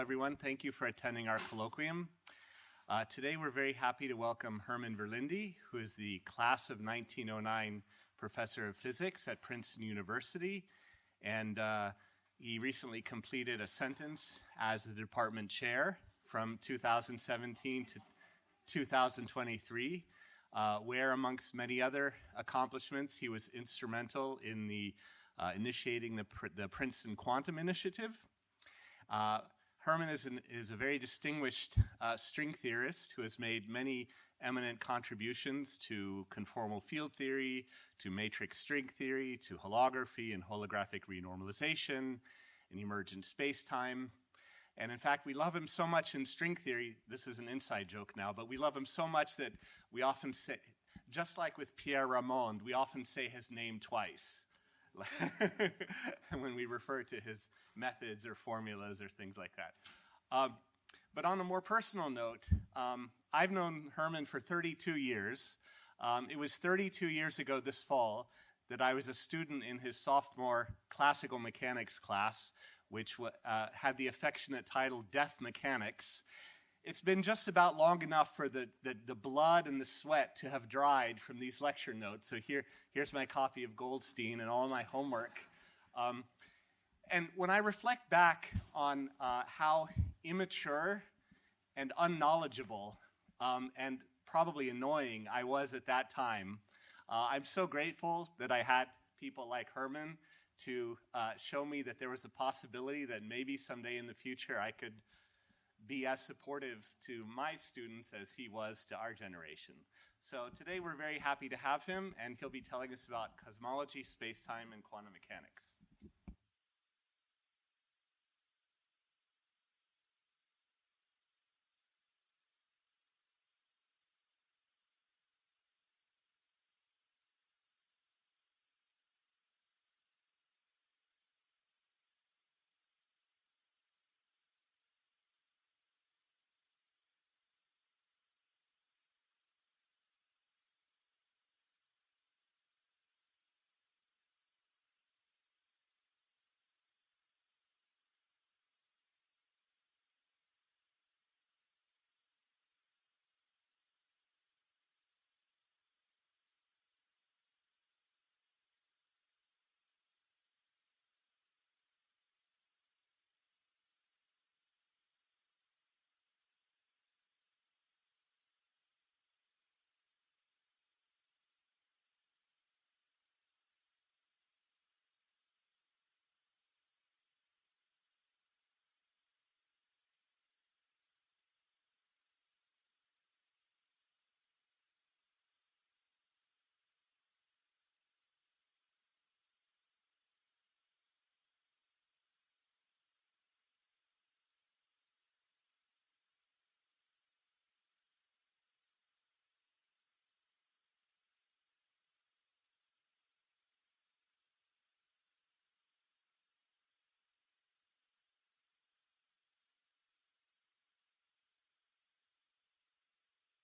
everyone. Thank you for attending our colloquium. Today we're very happy to welcome Herman Verlinde, who is the class of 1909 professor of physics at Princeton University. And he recently completed a sentence as the department chair from 2017 to 2023, where amongst many other accomplishments, he was instrumental in the initiating the Princeton Quantum Initiative. Herman is a very distinguished string theorist who has made many eminent contributions to conformal field theory, to matrix string theory, to holography and holographic renormalization, and emergent spacetime. And in fact, we love him so much in string theory, this is an inside joke now, but we love him so much that we often say, just like with Pierre Ramond, we often say his name twice when we refer to his methods or formulas or things like that. But on a more personal note, I've known Herman for 32 years. It was 32 years ago this fall that I was a student in his sophomore classical mechanics class, which had the affectionate title Death Mechanics. It's been just about long enough for the blood and the sweat to have dried from these lecture notes. So here's my copy of Goldstein and all my homework. And when I reflect back on how immature and unknowledgeable and probably annoying I was at that time, I'm so grateful that I had people like Herman to show me that there was a possibility that maybe someday in the future I could be as supportive to my students as he was to our generation. So today we're very happy to have him, and he'll be telling us about cosmology, spacetime, and quantum mechanics.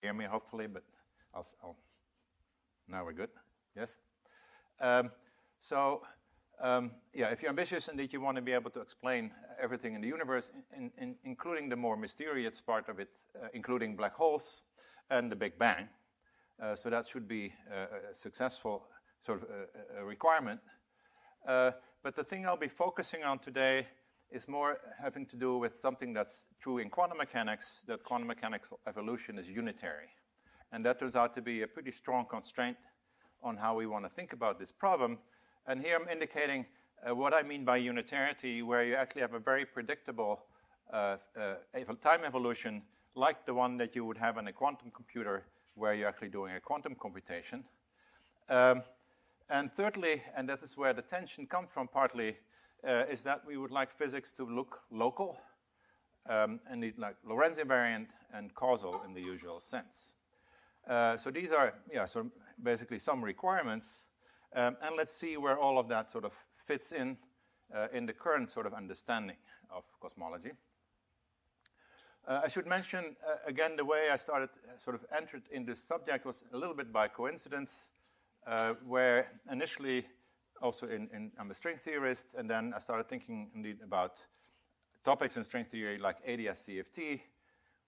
Hear me, hopefully, but now we're good. Yes? Yeah, if you're ambitious and that you want to be able to explain everything in the universe, including the more mysterious part of it, including black holes and the Big Bang, so that should be a successful sort of a requirement. But the thing I'll be focusing on today is more having to do with something that's true in quantum mechanics, that quantum mechanics evolution is unitary. And that turns out to be a pretty strong constraint on how we want to think about this problem. And here I'm indicating what I mean by unitarity, where you actually have a very predictable time evolution, like the one that you would have in a quantum computer, where you're actually doing a quantum computation. And thirdly, and that is where the tension comes from partly, is that we would like physics to look local, and need like Lorentz invariant and causal in the usual sense. So these are, so basically some requirements, and let's see where all of that sort of fits in the current sort of understanding of cosmology. I should mention, again, the way I started, sort of entered in this subject was a little bit by coincidence, where initially also I'm a string theorist, and then I started thinking indeed about topics in string theory like ADS-CFT,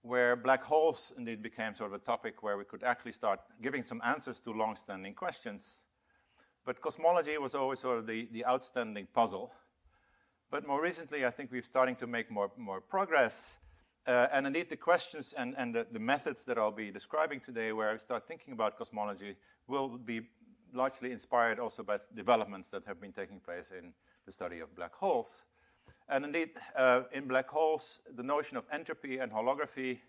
where black holes indeed became sort of a topic where we could actually start giving some answers to long-standing questions. But cosmology was always sort of the outstanding puzzle. But more recently, I think we're starting to make more progress. And indeed, the questions and the methods that I'll be describing today, where I start thinking about cosmology, will be largely inspired also by developments that have been taking place in the study of black holes. And indeed, in black holes, the notion of entropy and holography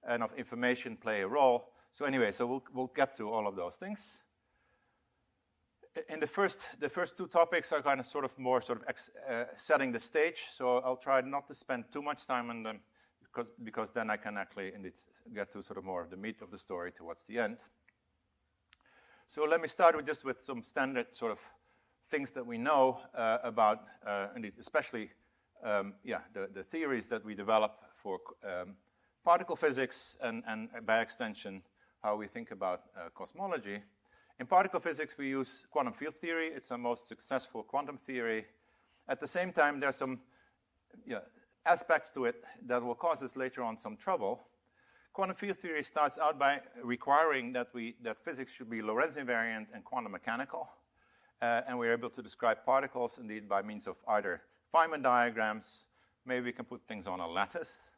and of information play a role. So anyway, so we'll get to all of those things. In the first two topics are kind of sort of more sort of setting the stage. So I'll try not to spend too much time on them because then I can actually indeed get to sort of more of the meat of the story towards the end. So let me start with some standard sort of things that we know about, indeed, especially the theories that we develop for particle physics and by extension, how we think about cosmology. In particle physics, we use quantum field theory. It's our most successful quantum theory. At the same time, there are some aspects to it that will cause us later on some trouble. Quantum field theory starts out by requiring that physics should be Lorentz invariant and quantum mechanical. And we're able to describe particles, indeed, by means of either Feynman diagrams. Maybe we can put things on a lattice.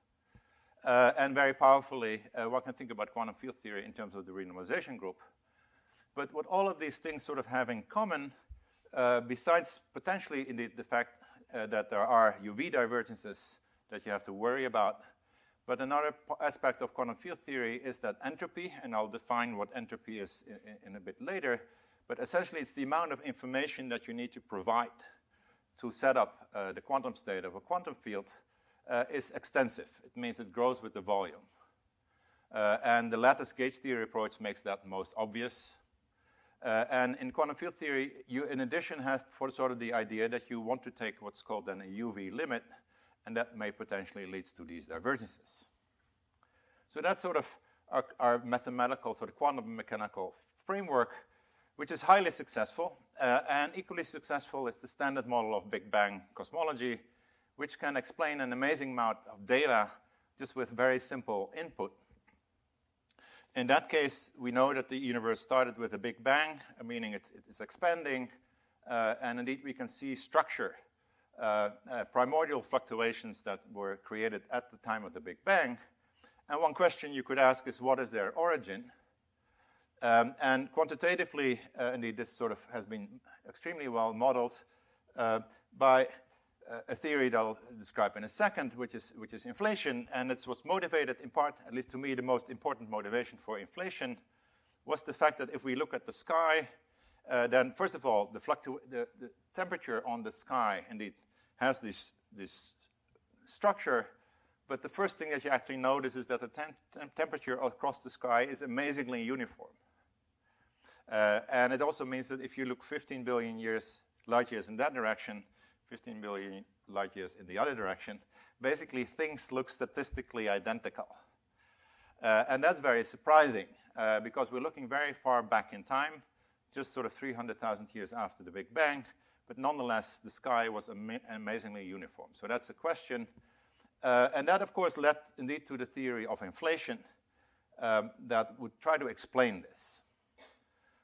And very powerfully, one can think about quantum field theory in terms of the renormalization group. But what all of these things sort of have in common, besides potentially, indeed, the fact that there are UV divergences that you have to worry about, but another aspect of quantum field theory is that entropy, and I'll define what entropy is in a bit later, but essentially it's the amount of information that you need to provide to set up the quantum state of a quantum field is extensive. It means it grows with the volume. And the lattice gauge theory approach makes that most obvious. And in quantum field theory, you in addition have for sort of the idea that you want to take what's called then a UV limit, and that may potentially lead to these divergences. So that's sort of our mathematical sort of quantum mechanical framework, which is highly successful. And equally successful is the standard model of Big Bang cosmology, which can explain an amazing amount of data just with very simple input. In that case, we know that the universe started with a Big Bang, meaning it is expanding, and indeed we can see structure, primordial fluctuations that were created at the time of the Big Bang. And one question you could ask is, what is their origin? And quantitatively, indeed, this sort of has been extremely well modeled by a theory that I'll describe in a second, which is inflation. And it was motivated in part, at least to me, the most important motivation for inflation was the fact that if we look at the sky, then first of all, the temperature on the sky indeed has this structure. But the first thing that you actually notice is that the temperature across the sky is amazingly uniform. And it also means that if you look 15 billion light years in that direction, 15 billion light years in the other direction, basically things look statistically identical. And that's very surprising because we're looking very far back in time, just sort of 300,000 years after the Big Bang, but nonetheless, the sky was amazingly uniform. So that's a question. And that, of course, led indeed to the theory of inflation that would try to explain this.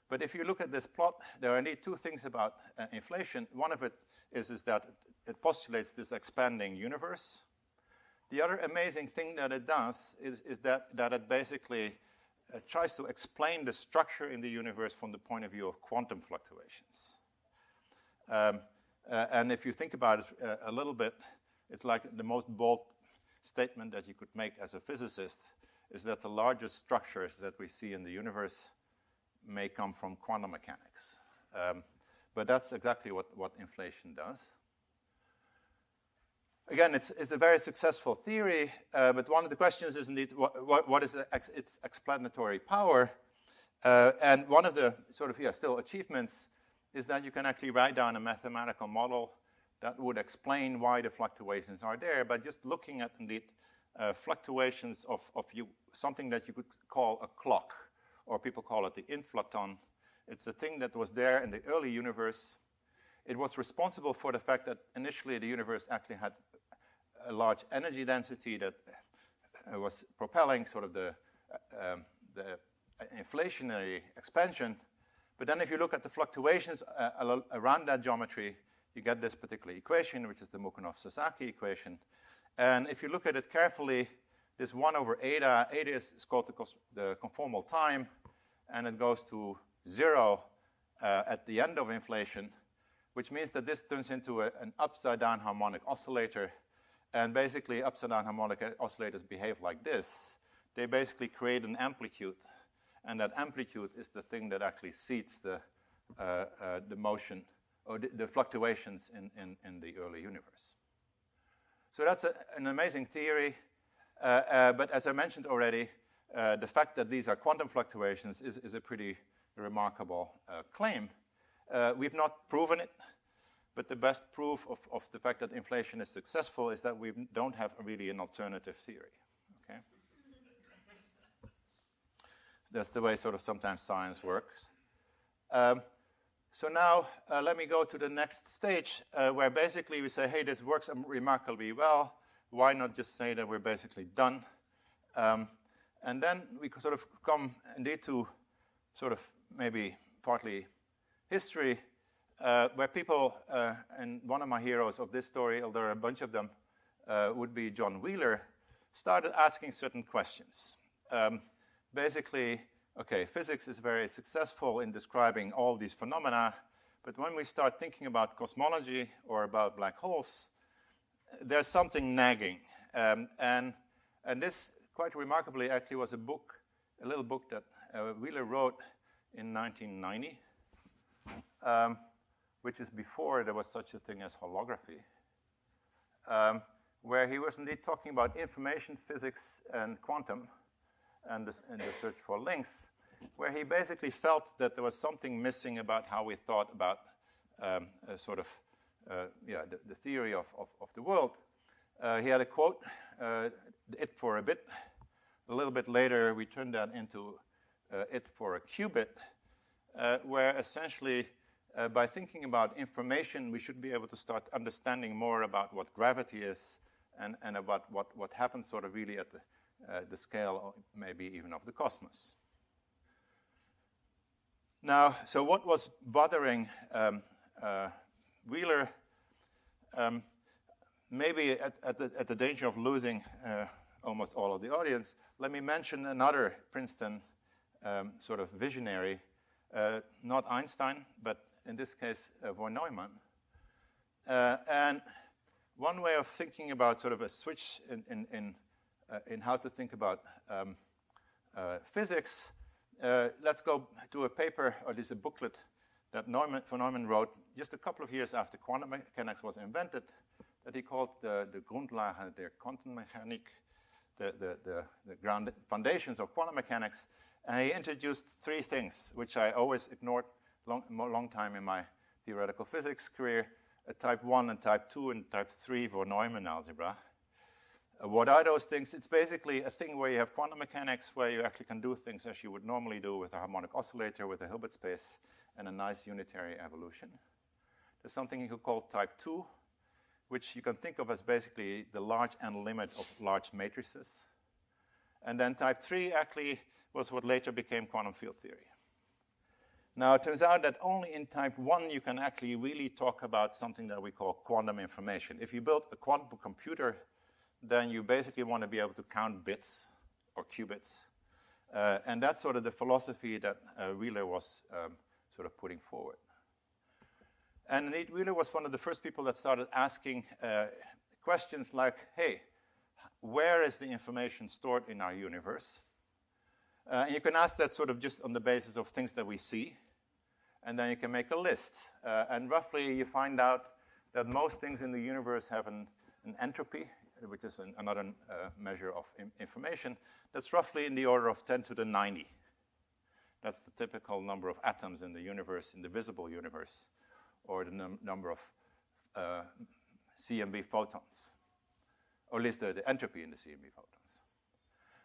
But if you look at this plot, there are indeed two things about inflation. One of it is that it postulates this expanding universe. The other amazing thing that it does is that it basically tries to explain the structure in the universe from the point of view of quantum fluctuations. And if you think about it a little bit, it's like the most bold statement that you could make as a physicist is that the largest structures that we see in the universe may come from quantum mechanics. But that's exactly what inflation does. Again, it's a very successful theory, but one of the questions is indeed what is its explanatory power? And one of the sort of still achievements is that you can actually write down a mathematical model that would explain why the fluctuations are there by just looking at indeed fluctuations of something that you could call a clock, or people call it the inflaton. It's a thing that was there in the early universe. It was responsible for the fact that initially the universe actually had a large energy density that was propelling sort of the inflationary expansion. But then if you look at the fluctuations around that geometry, you get this particular equation, which is the Mukhanov-Sasaki equation. And if you look at it carefully, this 1 over eta is called the conformal time, and it goes to 0 at the end of inflation, which means that this turns into an upside-down harmonic oscillator. And basically, upside-down harmonic oscillators behave like this. They basically create an amplitude, and that amplitude is the thing that actually seeds the motion, or the fluctuations in the early universe. So that's an amazing theory, but as I mentioned already, the fact that these are quantum fluctuations is a pretty remarkable claim. We've not proven it, but the best proof of the fact that inflation is successful is that we don't have really an alternative theory. Okay? That's the way sort of sometimes science works. So now let me go to the next stage where basically we say, hey, this works remarkably well. Why not just say that we're basically done? And then we sort of come indeed to sort of maybe partly history, where people, and one of my heroes of this story, although there are a bunch of them, would be John Wheeler, started asking certain questions. Basically, okay, physics is very successful in describing all these phenomena, but when we start thinking about cosmology or about black holes, there's something nagging. And this, quite remarkably, actually was a little book that Wheeler wrote in 1990, which is before there was such a thing as holography, where he was indeed talking about information physics and quantum, and the search for links, where he basically felt that there was something missing about how we thought about the theory of the world. He had a quote, it for a bit. A little bit later, we turned that into it for a qubit, where essentially, by thinking about information, we should be able to start understanding more about what gravity is and about what happens sort of really at the scale, or maybe even of the cosmos. Now, so what was bothering Wheeler? Maybe at the danger of losing almost all of the audience, let me mention another Princeton sort of visionary, not Einstein, but in this case, von Neumann. And one way of thinking about sort of a switch in how to think about physics, let's go to a paper, or this is a booklet that von Neumann wrote just a couple of years after quantum mechanics was invented, that he called the Grundlagen der Quantenmechanik, the ground foundations of quantum mechanics. And he introduced three things, which I always ignored long time in my theoretical physics career: a type 1 and type 2 and type 3 von Neumann algebra. What are those things? It's basically a thing where you have quantum mechanics where you actually can do things as you would normally do with a harmonic oscillator, with a Hilbert space, and a nice unitary evolution. There's something you could call type 2, which you can think of as basically the large n limit of large matrices. And then type 3 actually was what later became quantum field theory. Now, it turns out that only in type 1 you can actually really talk about something that we call quantum information. If you build a quantum computer, then you basically want to be able to count bits or qubits. And that's sort of the philosophy that Wheeler was sort of putting forward. And indeed, Wheeler was one of the first people that started asking questions like, hey, where is the information stored in our universe? And you can ask that sort of just on the basis of things that we see, and then you can make a list. And roughly you find out that most things in the universe have an entropy, which is another measure of information, that's roughly in the order of 10 to the 90. That's the typical number of atoms in the universe, in the visible universe, or the number of CMB photons, or at least the entropy in the CMB photons.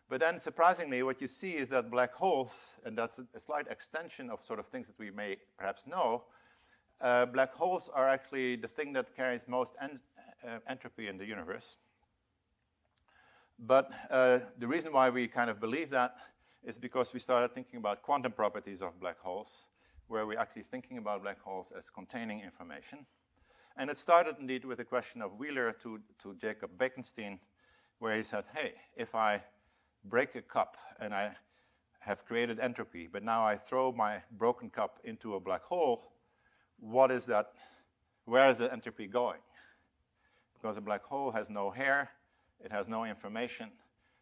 But then, surprisingly, what you see is that black holes, and that's a slight extension of sort of things that we may perhaps know, black holes are actually the thing that carries most entropy in the universe. But the reason why we kind of believe that is because we started thinking about quantum properties of black holes, where we're actually thinking about black holes as containing information. And it started indeed with a question of Wheeler to Jacob Bekenstein, where he said, hey, if I break a cup and I have created entropy, but now I throw my broken cup into a black hole, what is that? Where is the entropy going? Because a black hole has no hair, it has no information,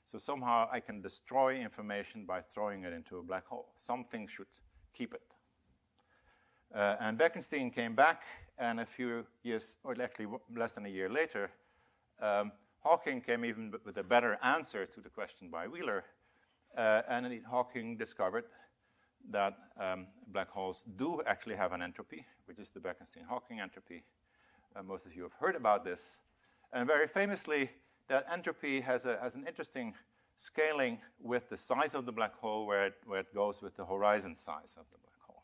so somehow I can destroy information by throwing it into a black hole. Something should keep it. And Bekenstein came back, and a few years, or actually less than a year later, Hawking came even with a better answer to the question by Wheeler, and indeed Hawking discovered that black holes do actually have an entropy, which is the Bekenstein-Hawking entropy. Most of you have heard about this. And very famously, that entropy has an interesting scaling with the size of the black hole, where it goes with the horizon size of the black hole.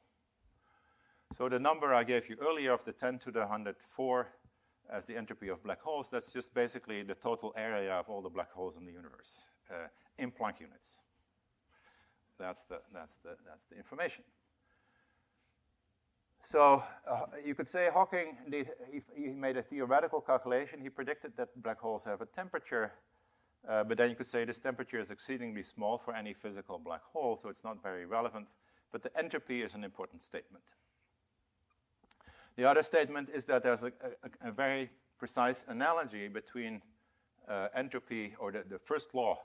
So the number I gave you earlier of the 10 to the 104 as the entropy of black holes, that's just basically the total area of all the black holes in the universe in Planck units. That's the information. So you could say Hawking, indeed, he made a theoretical calculation. He predicted that black holes have a temperature, but then you could say this temperature is exceedingly small for any physical black hole, so it's not very relevant. But the entropy is an important statement. The other statement is that there's a very precise analogy between entropy, or the first law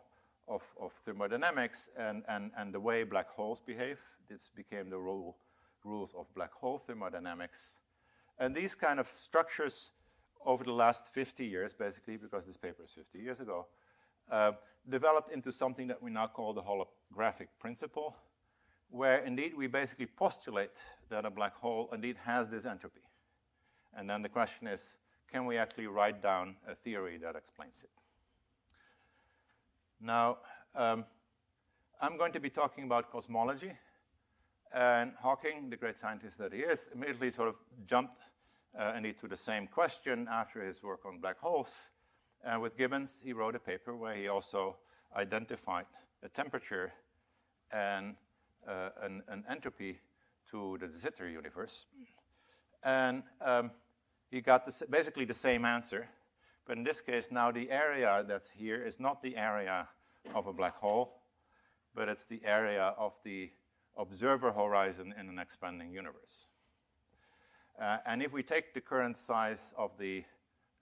of thermodynamics, and the way black holes behave. This became the rules of black hole thermodynamics. And these kind of structures over the last 50 years, basically, because this paper is 50 years ago, developed into something that we now call the holographic principle, where indeed we basically postulate that a black hole indeed has this entropy. And then the question is, can we actually write down a theory that explains it? Now, I'm going to be talking about cosmology. And Hawking, the great scientist that he is, immediately sort of jumped indeed to the same question after his work on black holes. And with Gibbons, he wrote a paper where he also identified a temperature and an entropy to the de Sitter universe. And he got basically the same answer. But in this case, now the area that's here is not the area of a black hole, but it's the area of the observer horizon in an expanding universe. And if we take the current size of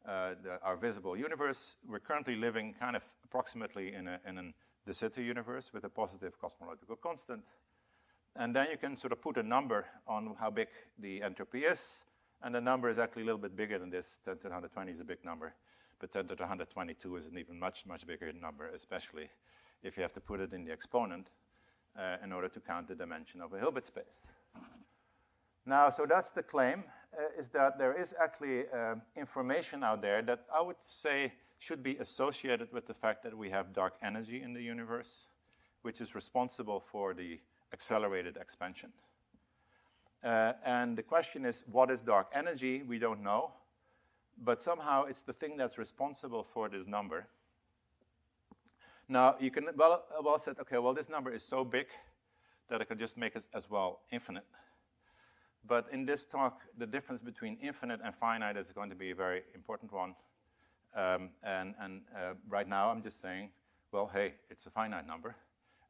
our visible universe, we're currently living kind of approximately in a de Sitter universe with a positive cosmological constant. And then you can sort of put a number on how big the entropy is, and the number is actually a little bit bigger than this. 10 to the 120 is a big number, but 10 to the 122 is an even much, much bigger number, especially if you have to put it in the exponent in order to count the dimension of a Hilbert space. Now, so that's the claim, is that there is actually information out there that I would say should be associated with the fact that we have dark energy in the universe, which is responsible for the accelerated expansion. And the question is, what is dark energy? We don't know, but somehow it's the thing that's responsible for this number. Now, you can well say, okay, well, this number is so big that I could just make it as well infinite. But in this talk, the difference between infinite and finite is going to be a very important one. Right now, I'm just saying, well, hey, it's a finite number.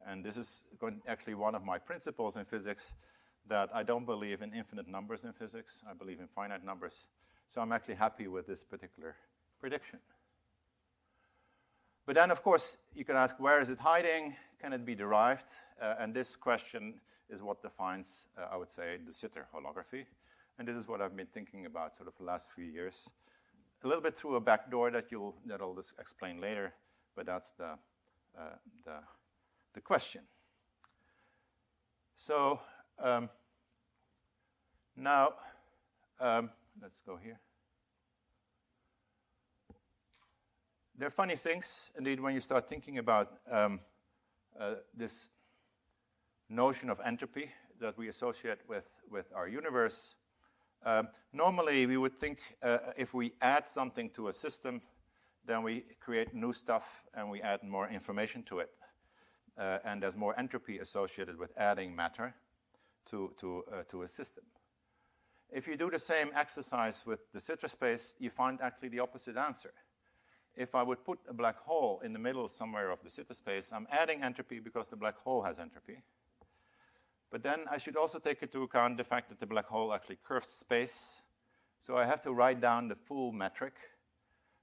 And this is actually one of my principles in physics, that I don't believe in infinite numbers in physics. I believe in finite numbers. So I'm actually happy with this particular prediction. But then, of course, you can ask, where is it hiding? Can it be derived? And this question is what defines, I would say, de Sitter holography. And this is what I've been thinking about sort of the last few years. A little bit through a back door that I'll just explain later, but that's the question. So now, let's go here. There are funny things, indeed, when you start thinking about this notion of entropy that we associate with our universe. Normally, we would think if we add something to a system, then we create new stuff and we add more information to it. And there's more entropy associated with adding matter to a system. If you do the same exercise with de Sitter space, you find actually the opposite answer. If I would put a black hole in the middle somewhere of the de Sitter space, I'm adding entropy because the black hole has entropy. But then I should also take into account the fact that the black hole actually curves space. So I have to write down the full metric.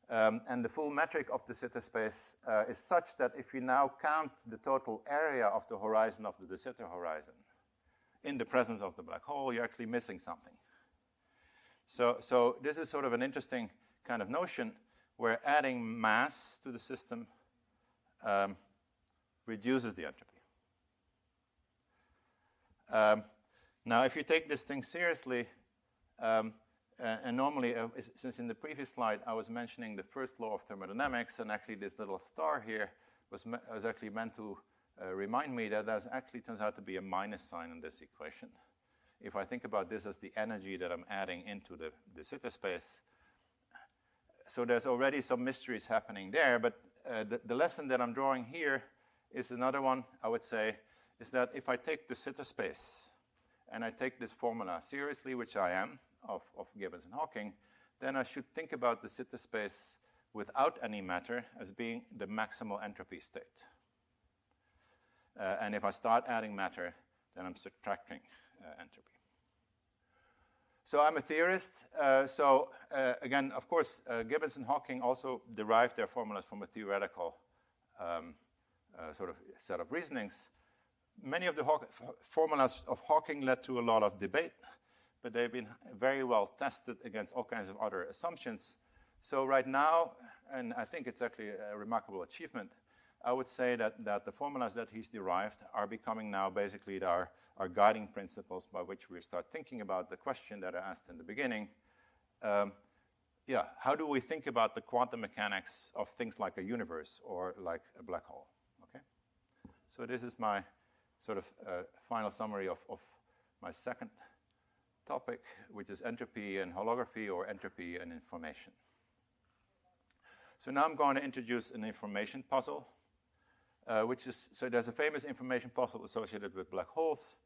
And the full metric of the de Sitter space is such that if you now count the total area of the horizon of the de Sitter horizon in the presence of the black hole, you're actually missing something. So this is sort of an interesting kind of notion where adding mass to the system reduces the entropy. Now, if you take this thing seriously, and normally, since in the previous slide I was mentioning the first law of thermodynamics, and actually this little star here was actually meant to remind me that there actually turns out to be a minus sign in this equation. If I think about this as the energy that I'm adding into the de Sitter space, so there's already some mysteries happening there, but the lesson that I'm drawing here is another one, I would say, is that if I take de Sitter space and I take this formula seriously, which I am, of Gibbons and Hawking, then I should think about the de Sitter space without any matter as being the maximal entropy state. And if I start adding matter, then I'm subtracting entropy. So I'm a theorist. Again, of course, Gibbons and Hawking also derived their formulas from a theoretical sort of set of reasonings. Many of the formulas of Hawking led to a lot of debate, but they've been very well tested against all kinds of other assumptions. So right now, and I think it's actually a remarkable achievement, I would say that the formulas that he's derived are becoming now basically our guiding principles by which we start thinking about the question that I asked in the beginning. How do we think about the quantum mechanics of things like a universe or like a black hole? Okay. So this is my sort of final summary of my second topic, which is entropy and holography, or entropy and information. So now I'm going to introduce an information puzzle, so there's a famous information puzzle associated with black holes.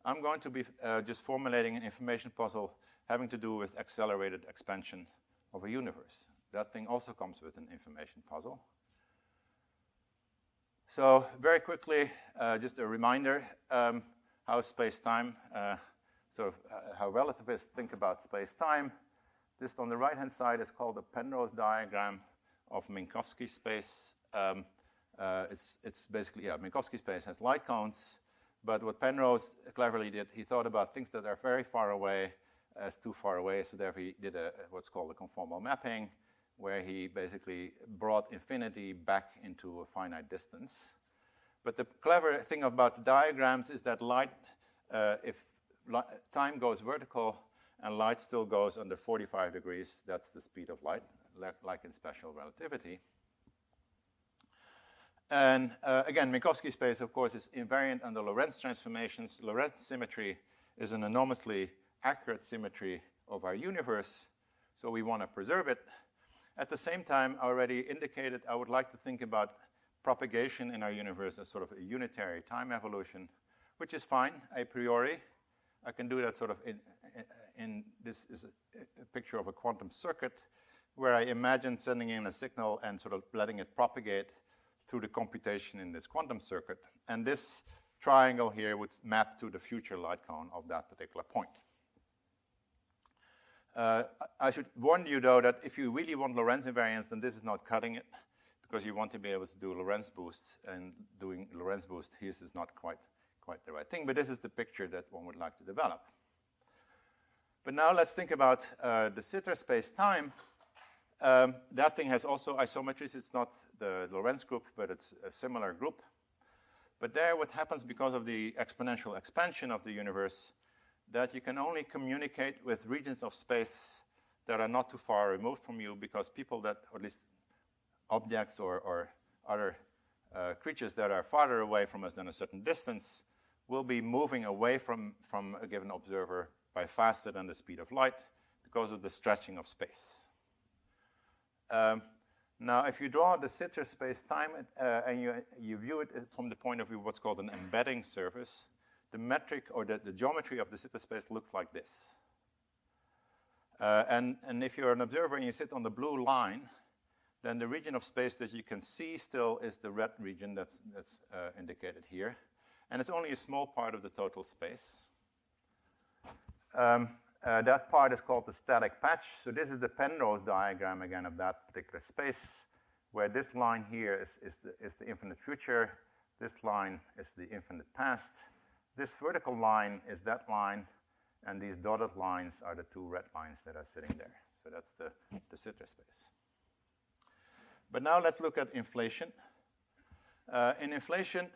I'm going to be just formulating an information puzzle having to do with accelerated expansion of a universe. That thing also comes with an information puzzle. So very quickly, just a reminder how space-time, how relativists think about space-time. This on the right-hand side is called the Penrose diagram of Minkowski space. It's basically, Minkowski space has light cones, but what Penrose cleverly did, he thought about things that are very far away as too far away, so therefore he did what's called a conformal mapping, where he basically brought infinity back into a finite distance. But the clever thing about the diagrams is that light, if time goes vertical and light still goes under 45 degrees, that's the speed of light, like in special relativity. And again, Minkowski space, of course, is invariant under Lorentz transformations. Lorentz symmetry is an enormously accurate symmetry of our universe, so we want to preserve it. At the same time, I already indicated I would like to think about propagation in our universe as sort of a unitary time evolution, which is fine a priori. I can do that sort of in this is a picture of a quantum circuit where I imagine sending in a signal and sort of letting it propagate through the computation in this quantum circuit. And this triangle here would map to the future light cone of that particular point. I should warn you, though, that if you really want Lorentz invariance, then this is not cutting it, because you want to be able to do Lorentz boosts, and doing Lorentz boost here is not quite the right thing. But this is the picture that one would like to develop. But now let's think about de Sitter space-time. That thing has also isometries. It's not the Lorentz group, but it's a similar group. But there, what happens because of the exponential expansion of the universe, that you can only communicate with regions of space that are not too far removed from you, because people that, or at least objects or other creatures that are farther away from us than a certain distance will be moving away from a given observer by faster than the speed of light because of the stretching of space. Now, if you draw the Sitter space-time and you view it from the point of view of what's called an embedding surface, the metric or the geometry of the Sitter space looks like this. And if you're an observer and you sit on the blue line, then the region of space that you can see still is the red region that's indicated here. And it's only a small part of the total space. That part is called the static patch. So this is the Penrose diagram, again, of that particular space, where this line here is the infinite future. This line is the infinite past. This vertical line is that line, and these dotted lines are the two red lines that are sitting there. So that's the Sitter space. But now let's look at inflation. In inflation,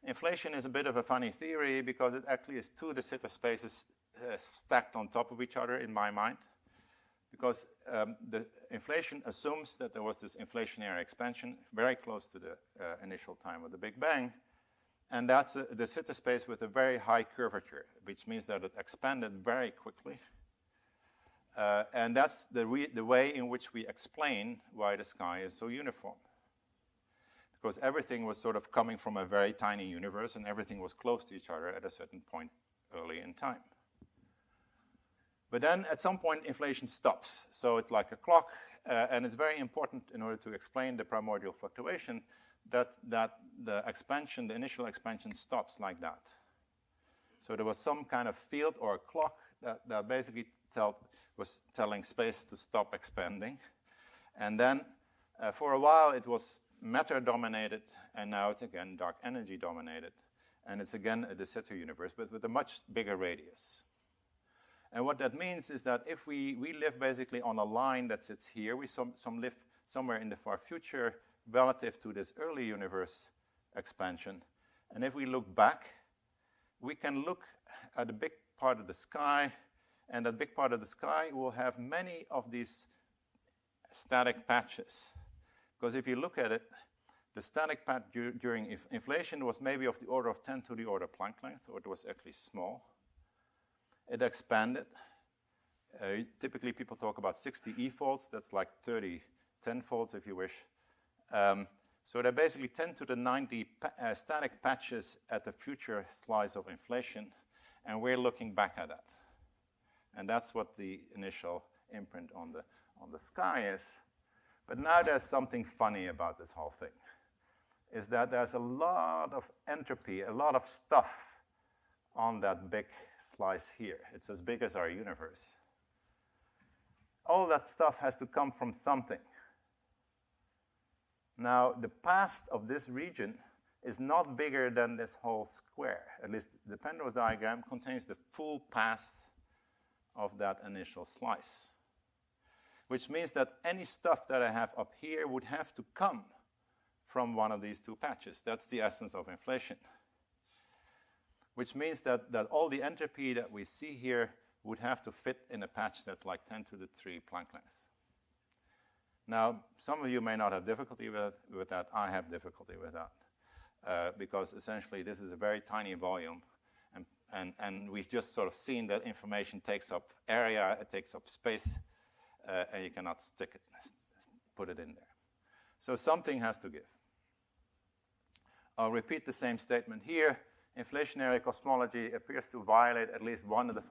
inflation is a bit of a funny theory because it actually is two de Sitter spaces stacked on top of each other in my mind, because the inflation assumes that there was this inflationary expansion very close to the initial time of the Big Bang, and that's the Sitter space with a very high curvature, which means that it expanded very quickly. And that's the way in which we explain why the sky is so uniform. Because everything was sort of coming from a very tiny universe, and everything was close to each other at a certain point early in time. But then at some point, inflation stops. So it's like a clock, and it's very important in order to explain the primordial fluctuation that the expansion, the initial expansion, stops like that. So there was some kind of field or a clock that basically was telling space to stop expanding. And then for a while, it was matter-dominated, and now it's again dark energy-dominated. And it's again a de Sitter universe, but with a much bigger radius. And what that means is that if we live basically on a line that sits here, we live somewhere in the far future relative to this early universe expansion. And if we look back, we can look at a big part of the sky, and that big part of the sky will have many of these static patches. Because if you look at it, the static patch during inflation was maybe of the order of 10 to the order Planck length, or it was actually small. It expanded. Typically, people talk about 60 e-folds. That's like 30 10-folds, if you wish. So there are basically 10 to the 90 static patches at the future slice of inflation, and we're looking back at that. And that's what the initial imprint on the sky is. But now there's something funny about this whole thing, is that there's a lot of entropy, a lot of stuff on that big slice here. It's as big as our universe. All that stuff has to come from something. Now, the past of this region is not bigger than this whole square. At least the Penrose diagram contains the full past of that initial slice, which means that any stuff that I have up here would have to come from one of these two patches. That's the essence of inflation. Which means that all the entropy that we see here would have to fit in a patch that's like 10 to the 3 Planck length. Now, some of you may not have difficulty with that. I have difficulty with that because essentially this is a very tiny volume, and we've just sort of seen that information takes up area, it takes up space, and you cannot put it in there. So something has to give. I'll repeat the same statement here. Inflationary cosmology appears to violate at least one of the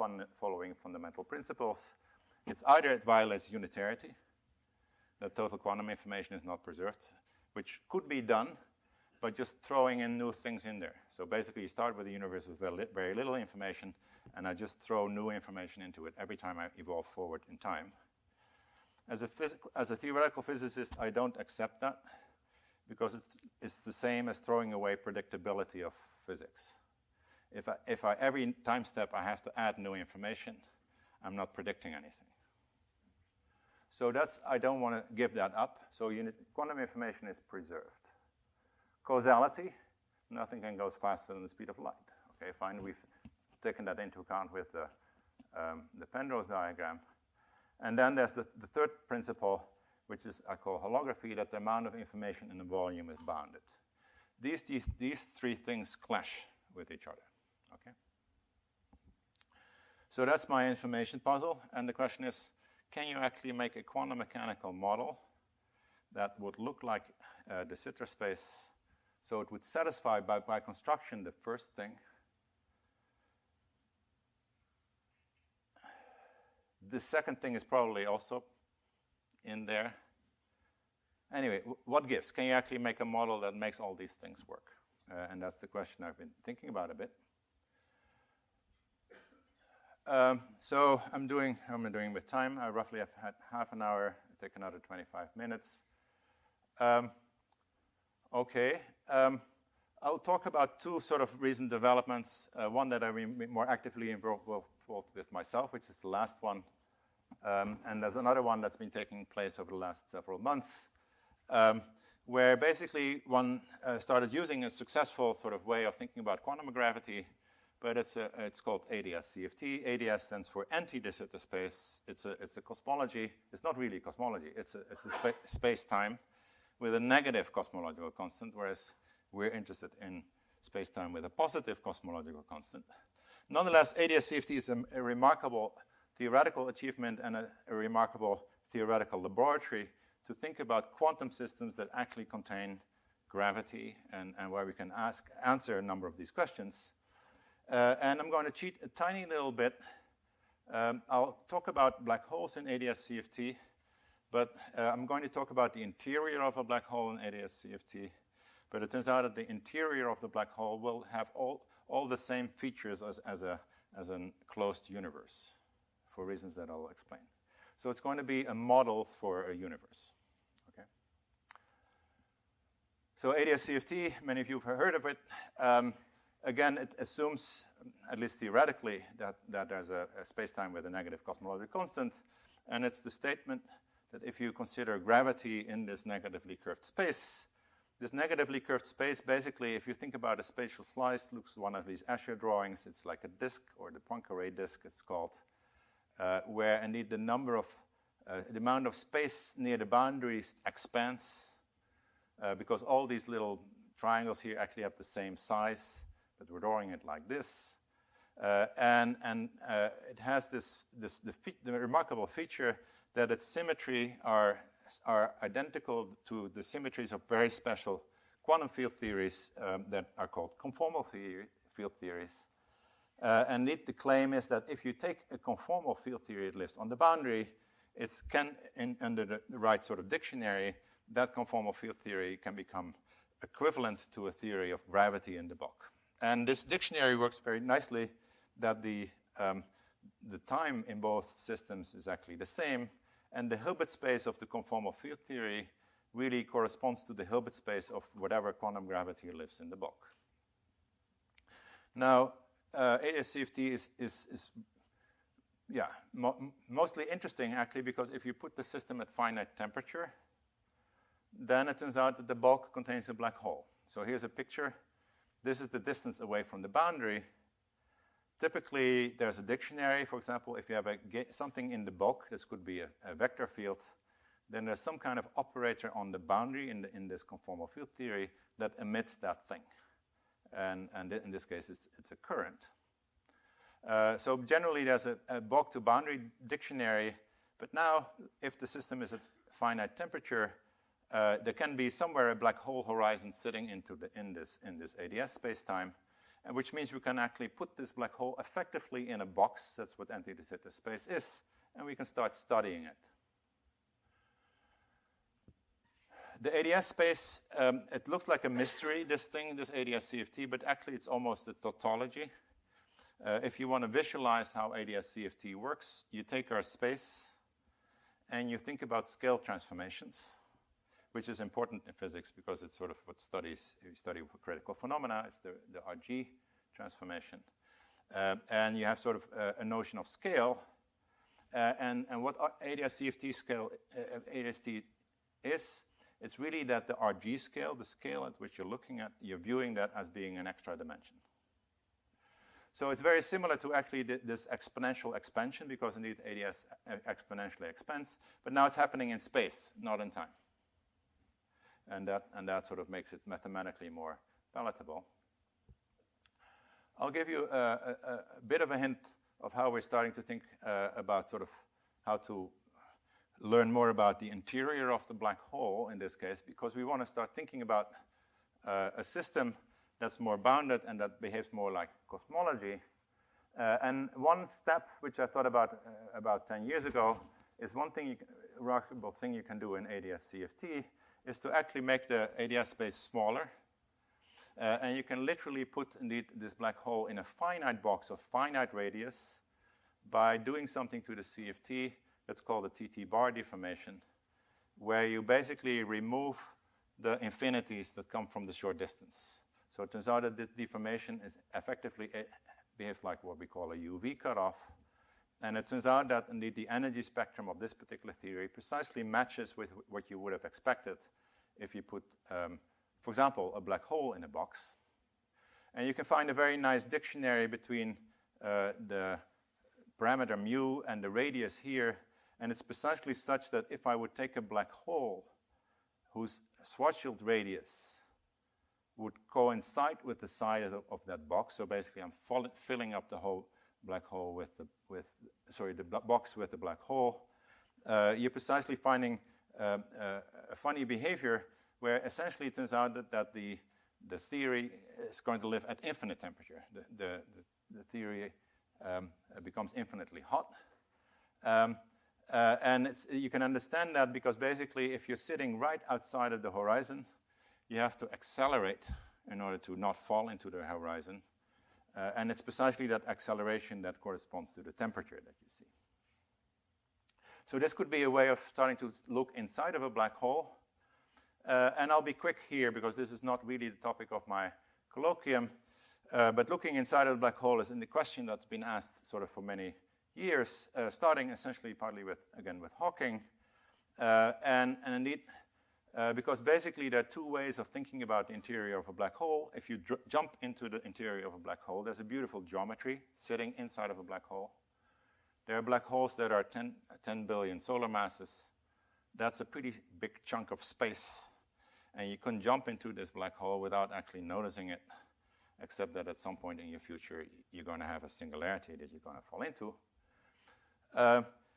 following fundamental principles. It's either it violates unitarity, that total quantum information is not preserved, which could be done by just throwing in new things in there. So basically, you start with a universe with very little information, and I just throw new information into it every time I evolve forward in time. As a theoretical physicist, I don't accept that, because it's the same as throwing away predictability of physics. If I every time step I have to add new information, I'm not predicting anything. So I don't want to give that up. So quantum information is preserved. Causality, nothing can go faster than the speed of light. Okay, fine, we've taken that into account with the Penrose diagram. And then there's the third principle, which is I call holography, that the amount of information in the volume is bounded. These three things clash with each other. Okay. So that's my information puzzle, and the question is, can you actually make a quantum mechanical model that would look like de Sitter space. So it would satisfy by construction the first thing. The second thing is probably also in there. Anyway, what gives? Can you actually make a model that makes all these things work? And that's the question I've been thinking about a bit. So I'm doing with time. I roughly have had half an hour. I take another 25 minutes. Okay. I'll talk about two sort of recent developments. One that I've been more actively involved with myself, which is the last one. And there's another one that's been taking place over the last several months, where basically one started using a successful sort of way of thinking about quantum gravity, but it's called ADS-CFT. ADS stands for anti-de Sitter space. It's a cosmology. It's not really cosmology. It's a space-time with a negative cosmological constant, whereas we're interested in space-time with a positive cosmological constant. Nonetheless, ADS-CFT is a remarkable theoretical achievement and a remarkable theoretical laboratory to think about quantum systems that actually contain gravity and where we can answer a number of these questions. And I'm going to cheat a tiny little bit. I'll talk about black holes in ADS-CFT, but I'm going to talk about the interior of a black hole in ADS-CFT. But it turns out that the interior of the black hole will have all the same features as a closed universe, for reasons that I'll explain. So it's going to be a model for a universe. Okay. So ADS-CFT, many of you have heard of it. Again, it assumes, at least theoretically, that there's a space-time with a negative cosmological constant. And it's the statement that if you consider gravity in this negatively curved space, this negatively curved space, basically, if you think about a spatial slice, looks one of these Escher drawings. It's like a disk, or the Poincaré disk, it's called, where indeed the amount of space near the boundaries expands, because all these little triangles here actually have the same size, but we're drawing it like this. And it has the remarkable feature that its symmetry are identical to the symmetries of very special quantum field theories that are called conformal field theories. And the claim is that if you take a conformal field theory that lives on the boundary, under the right sort of dictionary, that conformal field theory can become equivalent to a theory of gravity in the bulk. And this dictionary works very nicely, that the time in both systems is actually the same, and the Hilbert space of the conformal field theory really corresponds to the Hilbert space of whatever quantum gravity lives in the bulk. Now, ADS-CFT is mostly interesting, actually, because if you put the system at finite temperature, then it turns out that the bulk contains a black hole. So here's a picture. This is the distance away from the boundary. Typically, there's a dictionary. For example, if you have something in the bulk, this could be a vector field, then there's some kind of operator on the boundary in this conformal field theory that emits that thing. And in this case, it's a current. So generally, there's a bulk to boundary dictionary. But now, if the system is at finite temperature, there can be somewhere a black hole horizon sitting in this ADS space-time, and which means we can actually put this black hole effectively in a box. That's what anti-de Sitter space is, and we can start studying it. The ADS space, it looks like a mystery, this ADS-CFT, but actually it's almost a tautology. If you want to visualize how ADS-CFT works, you take our space and you think about scale transformations, which is important in physics because it's sort of what we study for critical phenomena. It's the RG transformation. And you have sort of a notion of scale. And what ADS-CFT scale, ADS is, it's really that the RG scale, the scale at which you're looking at, you're viewing that as being an extra dimension. So it's very similar to actually this exponential expansion, because indeed ADS exponentially expands, but now it's happening in space, not in time. And that sort of makes it mathematically more palatable. I'll give you a bit of a hint of how we're starting to think about sort of how to learn more about the interior of the black hole in this case, because we want to start thinking about a system that's more bounded and that behaves more like cosmology. And one step which I thought about 10 years ago is one thing, remarkable thing you can do in ADS-CFT is to actually make the ADS space smaller. And you can literally put, indeed, this black hole in a finite box of finite radius by doing something to the CFT that's called the TT bar deformation, where you basically remove the infinities that come from the short distance. So it turns out that this deformation is effectively behaves like what we call a UV cutoff. And it turns out that indeed the energy spectrum of this particular theory precisely matches with what you would have expected if you put, for example, a black hole in a box. And you can find a very nice dictionary between the parameter mu and the radius here. And it's precisely such that if I would take a black hole whose Schwarzschild radius would coincide with the size of that box, so basically I'm filling up the whole black hole with the box with the black hole, you're precisely finding a funny behavior where essentially it turns out that the theory is going to live at infinite temperature. The theory becomes infinitely hot. And you can understand that because basically if you're sitting right outside of the horizon, you have to accelerate in order to not fall into the horizon. And it's precisely that acceleration that corresponds to the temperature that you see. So this could be a way of starting to look inside of a black hole. And I'll be quick here because this is not really the topic of my colloquium. But looking inside of a black hole is in the question that's been asked sort of for many years, starting essentially partly with Hawking. And indeed, because basically there are two ways of thinking about the interior of a black hole. If you jump into the interior of a black hole, there's a beautiful geometry sitting inside of a black hole. There are black holes that are 10 billion solar masses. That's a pretty big chunk of space. And you can jump into this black hole without actually noticing it, except that at some point in your future, you're going to have a singularity that you're going to fall into.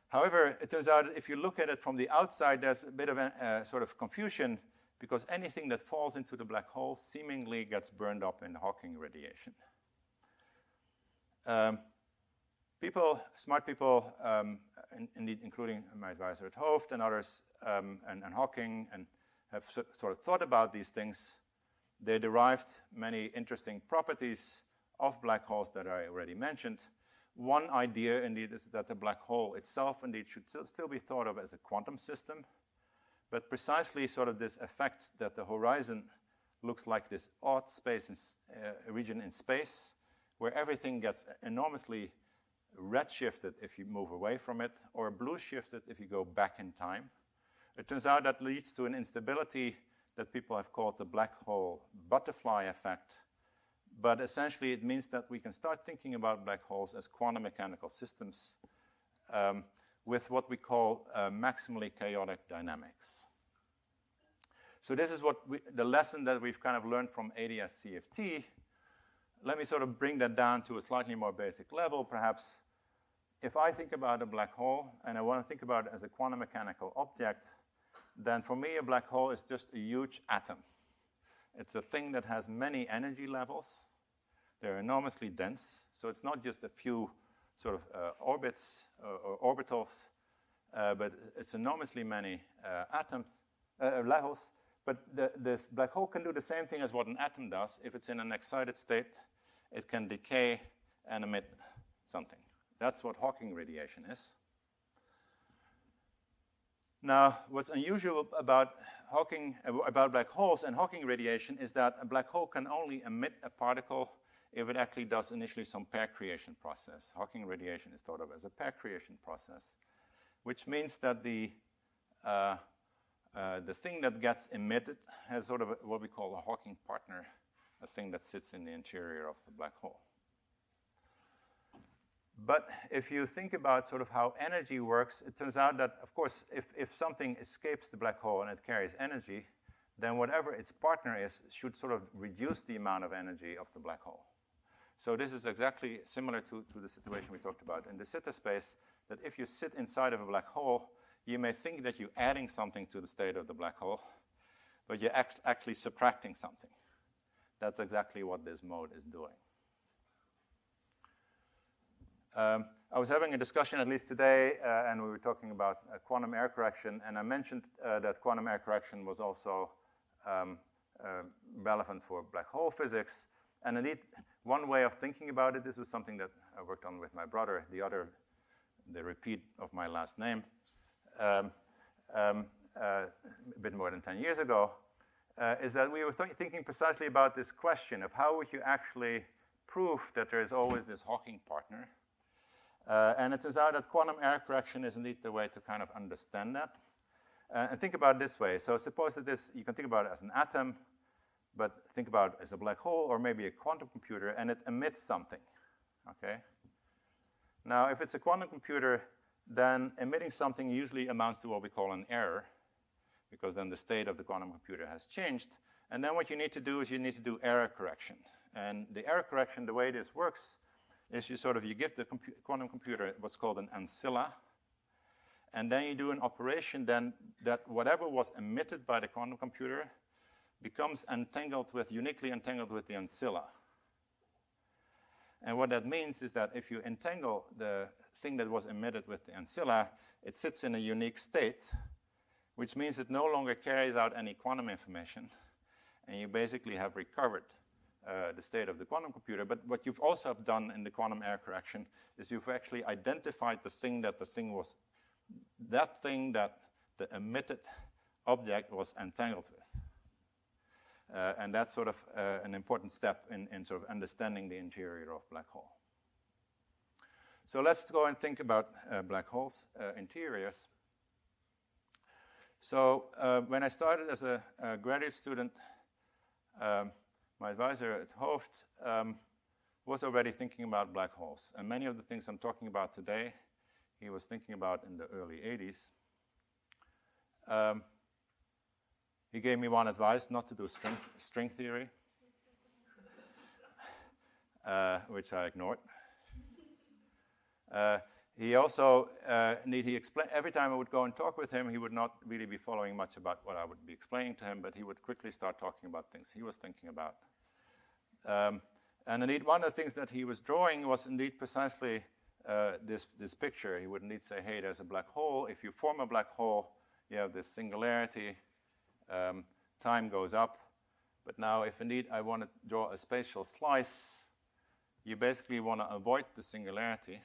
However, it turns out if you look at it from the outside, there's a bit of a sort of confusion because anything that falls into the black hole seemingly gets burned up in Hawking radiation. Smart people, indeed including my advisor at Hoofd and others, and Hawking, and have sort of thought about these things. They derived many interesting properties of black holes that I already mentioned. One idea, indeed, is that the black hole itself, indeed, should still be thought of as a quantum system, but precisely sort of this effect that the horizon looks like this odd space region in space, where everything gets enormously redshifted if you move away from it, or blue shifted if you go back in time. It turns out that leads to an instability that people have called the black hole butterfly effect. But essentially, it means that we can start thinking about black holes as quantum mechanical systems with what we call maximally chaotic dynamics. So this is the lesson that we've kind of learned from ADS-CFT. Let me sort of bring that down to a slightly more basic level, perhaps. If I think about a black hole, and I want to think about it as a quantum mechanical object, then for me, a black hole is just a huge atom. It's a thing that has many energy levels. They're enormously dense, so it's not just a few sort of orbits or orbitals, but it's enormously many levels. But this black hole can do the same thing as what an atom does. If it's in an excited state, it can decay and emit something. That's what Hawking radiation is. Now, what's unusual about black holes and Hawking radiation is that a black hole can only emit a particle if it actually does initially some pair creation process. Hawking radiation is thought of as a pair creation process, which means that the thing that gets emitted has sort of what we call a Hawking partner, a thing that sits in the interior of the black hole. But if you think about sort of how energy works, it turns out that, of course, if something escapes the black hole and it carries energy, then whatever its partner is should sort of reduce the amount of energy of the black hole. So this is exactly similar to the situation we talked about in the Sitter space, that if you sit inside of a black hole, you may think that you're adding something to the state of the black hole, but you're actually subtracting something. That's exactly what this mode is doing. I was having a discussion, at least today, and we were talking about quantum error correction, and I mentioned that quantum error correction was also relevant for black hole physics. And indeed, one way of thinking about it, this was something that I worked on with my brother, the repeat of my last name, a bit more than 10 years ago, is that we were thinking precisely about this question of how would you actually prove that there is always this Hawking partner. And it turns out that quantum error correction is indeed the way to kind of understand that. And think about it this way. So suppose that you can think about it as an atom, but think about it as a black hole or maybe a quantum computer, and it emits something, okay? Now, if it's a quantum computer, then emitting something usually amounts to what we call an error, because then the state of the quantum computer has changed. And then what you need to do is you need to do error correction. And the error correction, the way this works, is you give the quantum computer what's called an ancilla, and then you do an operation then that whatever was emitted by the quantum computer becomes uniquely entangled with the ancilla. And what that means is that if you entangle the thing that was emitted with the ancilla, it sits in a unique state, which means it no longer carries out any quantum information, and you basically have recovered the state of the quantum computer. But what you've also have done in the quantum error correction is you've actually identified that the emitted object was entangled with. And that's sort of an important step in sort of understanding the interior of black hole. So let's go and think about black holes' interiors. So when I started as a graduate student, my advisor at Hoofd was already thinking about black holes. And many of the things I'm talking about today, he was thinking about in the early 80s. He gave me one advice, not to do string theory, which I ignored. He also, every time I would go and talk with him, he would not really be following much about what I would be explaining to him, but he would quickly start talking about things he was thinking about. And indeed, one of the things that he was drawing was indeed precisely this picture. He would indeed say, hey, there's a black hole. If you form a black hole, you have this singularity. Time goes up. But now, if indeed I want to draw a spatial slice, you basically want to avoid the singularity.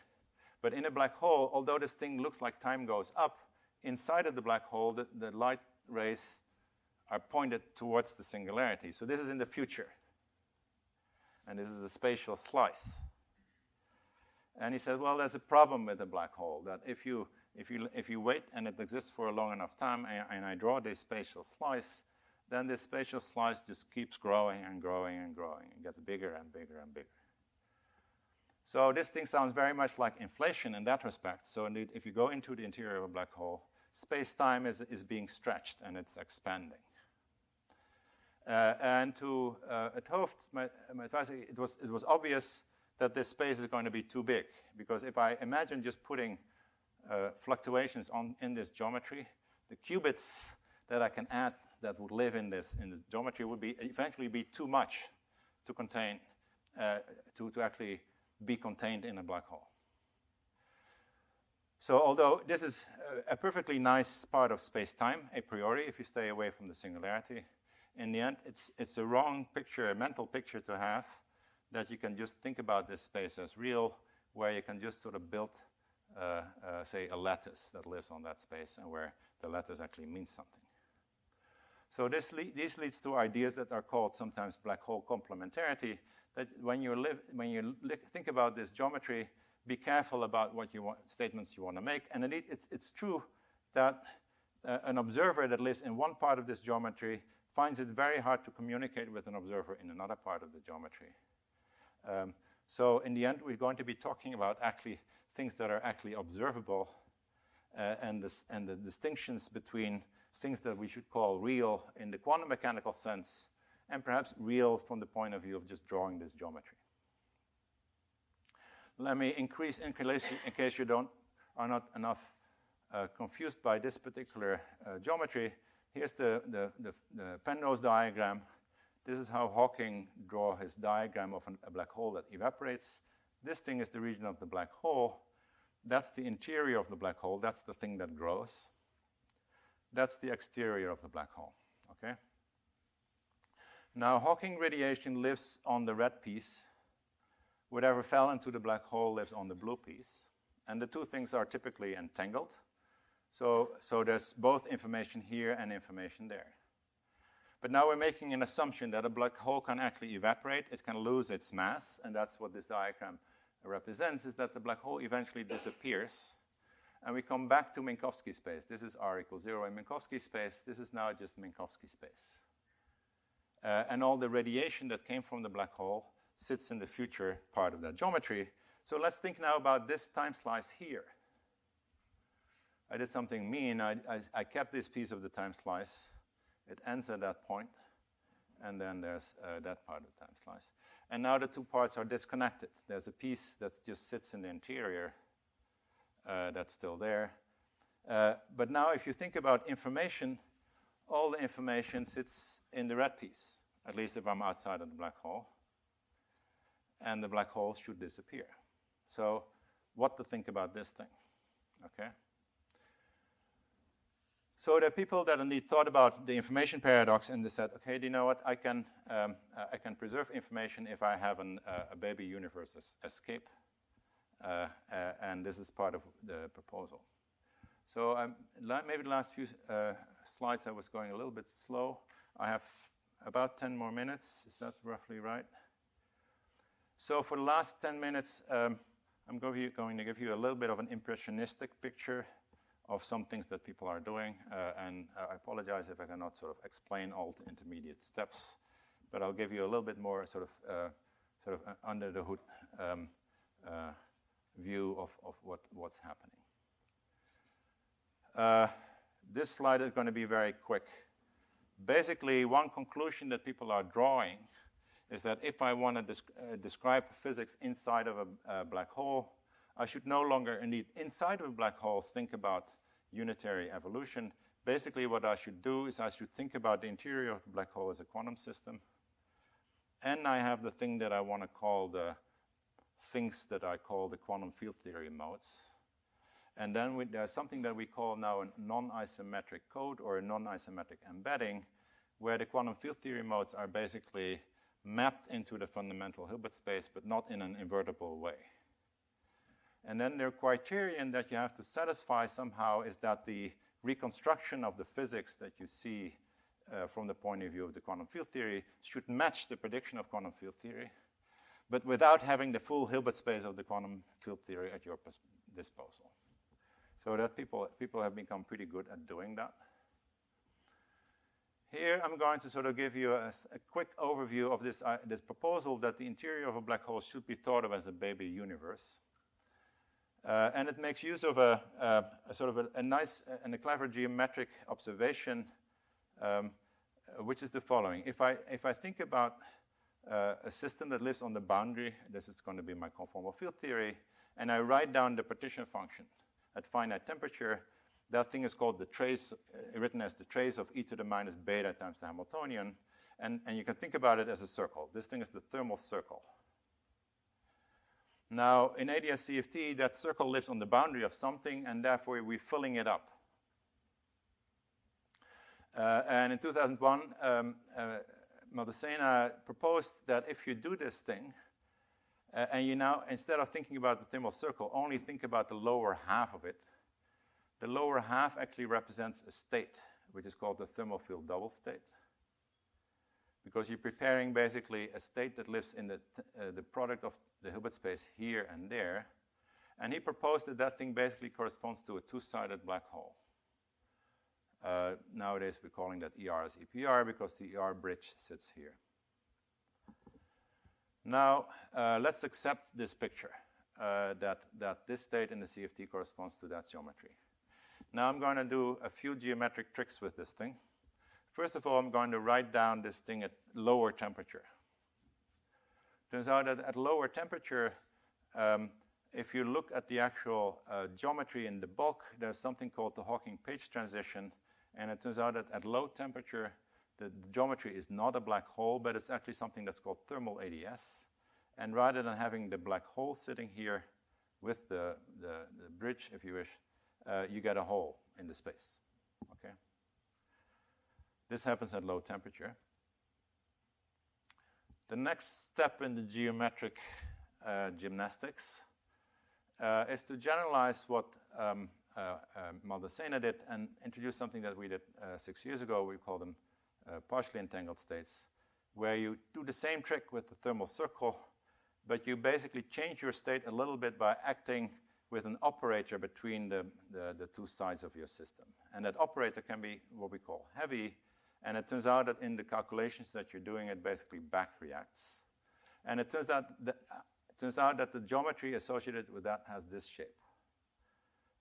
But in a black hole, although this thing looks like time goes up, inside of the black hole, the light rays are pointed towards the singularity. So this is in the future. And this is a spatial slice. And he said, well, there's a problem with a black hole, that if you wait and it exists for a long enough time, and I draw this spatial slice, then this spatial slice just keeps growing and growing and growing. It gets bigger and bigger and bigger. So this thing sounds very much like inflation in that respect. So indeed, if you go into the interior of a black hole, space-time is being stretched and it's expanding. And at Hoofd, my advisor, it was obvious that this space is going to be too big, because if I imagine just putting fluctuations in this geometry, the qubits that I can add that would live in this geometry would eventually be too much to contain, to actually be contained in a black hole. So although this is a perfectly nice part of space-time, a priori, if you stay away from the singularity, in the end, it's a wrong picture, a mental picture to have, that you can just think about this space as real, where you can just sort of build, say, a lattice that lives on that space, and where the lattice actually means something. So this leads to ideas that are called sometimes black hole complementarity, that when you think about this geometry, be careful about what statements you want to make. And indeed, it's true that an observer that lives in one part of this geometry finds it very hard to communicate with an observer in another part of the geometry. So in the end, we're going to be talking about actually things that are actually observable, and the distinctions between things that we should call real in the quantum mechanical sense, and perhaps real from the point of view of just drawing this geometry. Let me increase in case you are not enough confused by this particular geometry, here's the Penrose diagram. This is how Hawking draw his diagram of a black hole that evaporates. This thing is the region of the black hole. That's the interior of the black hole. That's the thing that grows. That's the exterior of the black hole, okay? Now, Hawking radiation lives on the red piece. Whatever fell into the black hole lives on the blue piece. And the two things are typically entangled. So there's both information here and information there. But now we're making an assumption that a black hole can actually evaporate. It can lose its mass, and that's what this diagram represents, is that the black hole eventually disappears. And we come back to Minkowski space. This is r equals 0 in Minkowski space. This is now just Minkowski space. And all the radiation that came from the black hole sits in the future part of that geometry. So let's think now about this time slice here. I did something mean. I kept this piece of the time slice. It ends at that point, and then there's that part of the time slice. And now the two parts are disconnected. There's a piece that just sits in the interior that's still there. But now if you think about information, all the information sits in the red piece, at least if I'm outside of the black hole. And the black hole should disappear. So what to think about this thing, okay? So there are people that indeed thought about the information paradox, and they said, okay, do you know what? I can preserve information if I have a baby universe escape. And this is part of the proposal. So maybe the last few slides I was going a little bit slow. I have about 10 more minutes. Is that roughly right? So for the last 10 minutes, I'm going to give you a little bit of an impressionistic picture of some things that people are doing, and I apologize if I cannot sort of explain all the intermediate steps, but I'll give you a little bit more sort of under the hood view of what's happening. This slide is going to be very quick. Basically, one conclusion that people are drawing is that if I want to describe physics inside of a black hole, I should no longer, indeed, inside of a black hole, think about unitary evolution. Basically, what I should do is I should think about the interior of the black hole as a quantum system. And I have the thing that I want to call the things that I call the quantum field theory modes. And then there's something that we call now a non-isometric code or a non-isometric embedding, where the quantum field theory modes are basically mapped into the fundamental Hilbert space, but not in an invertible way. And then the criterion that you have to satisfy somehow is that the reconstruction of the physics that you see from the point of view of the quantum field theory should match the prediction of quantum field theory, but without having the full Hilbert space of the quantum field theory at your disposal. So that people have become pretty good at doing that. Here I'm going to sort of give you a quick overview of this proposal that the interior of a black hole should be thought of as a baby universe. And it makes use of a sort of a nice and a clever geometric observation, which is the following. If I think about a system that lives on the boundary, this is going to be my conformal field theory, and I write down the partition function at finite temperature, that thing is called the trace, written as the trace of e to the minus beta times the Hamiltonian, and you can think about it as a circle. This thing is the thermal circle. Now, in ADS-CFT, that circle lives on the boundary of something, and therefore we're filling it up. And in 2001, Maldacena proposed that if you do this thing, and you now, instead of thinking about the thermal circle, only think about the lower half of it, the lower half actually represents a state, which is called the thermal field double state. Because you're preparing basically a state that lives in the product of the Hilbert space here and there. And he proposed that that thing basically corresponds to a two-sided black hole. Nowadays we're calling that ER as EPR because the ER bridge sits here. Now let's accept this picture, that this state in the CFT corresponds to that geometry. Now I'm going to do a few geometric tricks with this thing. First of all, I'm going to write down this thing at lower temperature. Turns out that at lower temperature, if you look at the actual geometry in the bulk, there's something called the Hawking-Page transition, and it turns out that at low temperature, the geometry is not a black hole, but it's actually something that's called thermal ADS. And rather than having the black hole sitting here with the bridge, if you wish, you get a hole in the space. Okay? This happens at low temperature. The next step in the geometric gymnastics is to generalize what Maldacena did and introduce something that we did 6 years ago. We call them partially entangled states, where you do the same trick with the thermal circle, but you basically change your state a little bit by acting with an operator between the two sides of your system. And that operator can be what we call heavy, and it turns out that in the calculations that you're doing, it basically back reacts. And it turns out that the geometry associated with that has this shape.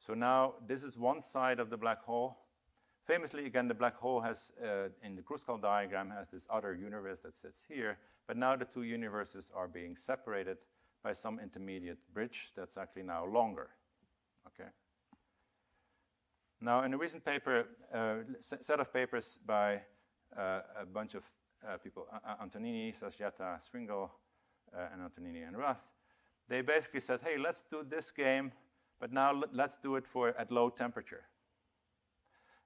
So now this is one side of the black hole. Famously, again, the black hole has, in the Kruskal diagram, has this other universe that sits here, but now the two universes are being separated by some intermediate bridge that's actually now longer. Okay. Now, in a recent paper, set of papers by a bunch of people, Antonini, Sasjata, Swingle, and Antonini and Roth, they basically said, hey, let's do this game, but now let's do it at low temperature.